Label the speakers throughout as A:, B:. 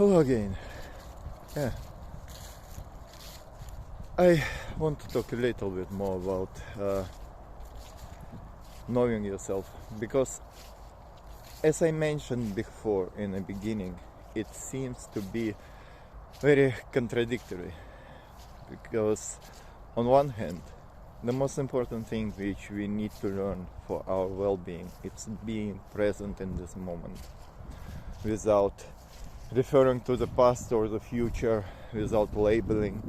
A: Hello again. Yeah, I want to talk a little bit more about knowing yourself, because as I mentioned before in the beginning, it seems to be very contradictory, because on one hand, the most important thing which we need to learn for our well-being is being present in this moment without referring to the past or the future, without labeling.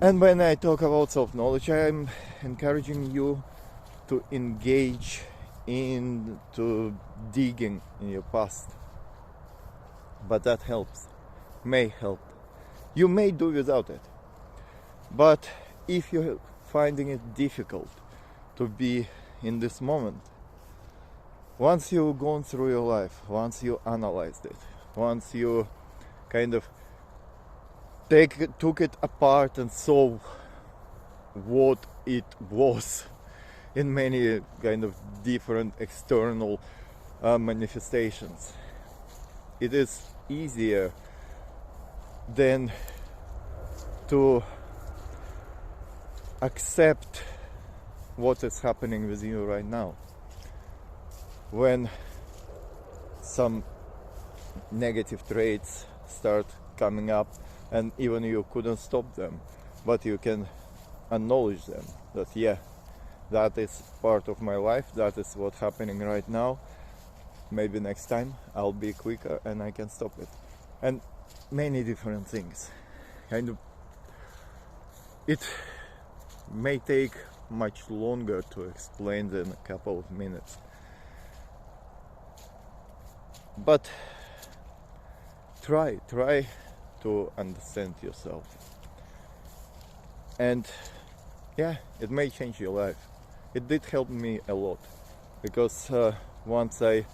A: And when I talk about self-knowledge, I'm encouraging you to engage into digging in your past. But that helps, may help. You may do without it. But if you're finding it difficult to be in this moment, once you've gone through your life, once you analyzed it, once you kind of took it apart and saw what it was in many kind of different external manifestations, it is easier than to accept what is happening with you right now. When some negative traits start coming up and even you couldn't stop them, but you can acknowledge them, that yeah, that is part of my life, that is what's happening right now. Maybe next time I'll be quicker and I can stop it. And many different things. Kind of, it may take much longer to explain than a couple of minutes. But try to understand yourself. And yeah, it may change your life. It did help me a lot, because once I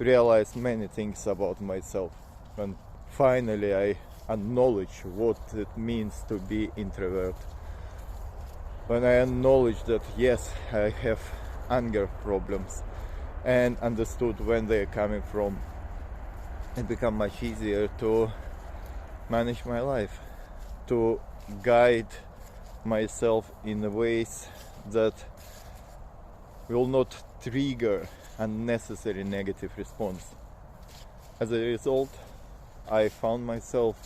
A: realized many things about myself, and finally I acknowledge what it means to be introvert, when I acknowledge that yes, I have anger problems and understood when they're coming from, it became much easier to manage my life, to guide myself in ways that will not trigger unnecessary negative response. As a result, I found myself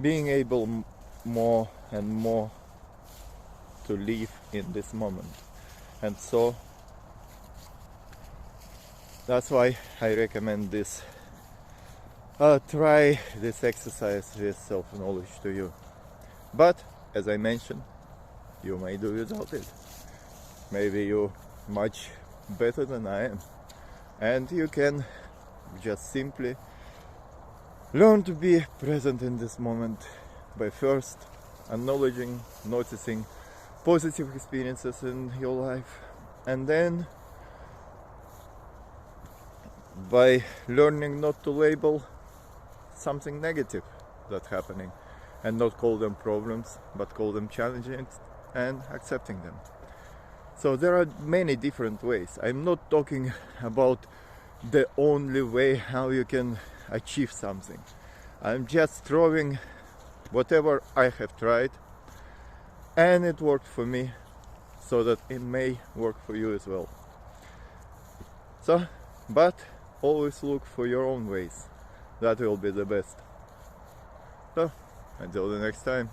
A: being able more and more to live in this moment. And so that's why I recommend this. Try this exercise with self-knowledge to you. But as I mentioned, you may do without it. Maybe you're much better than I am, and you can just simply learn to be present in this moment by first acknowledging, noticing positive experiences in your life, and then by learning not to label something negative that's happening and not call them problems, but call them challenges and accepting them. So there are many different ways. I'm not talking about the only way how you can achieve something. I'm just throwing whatever I have tried and it worked for me, so that it may work for you as well. So, but always look for your own ways. That will be the best. So, until the next time.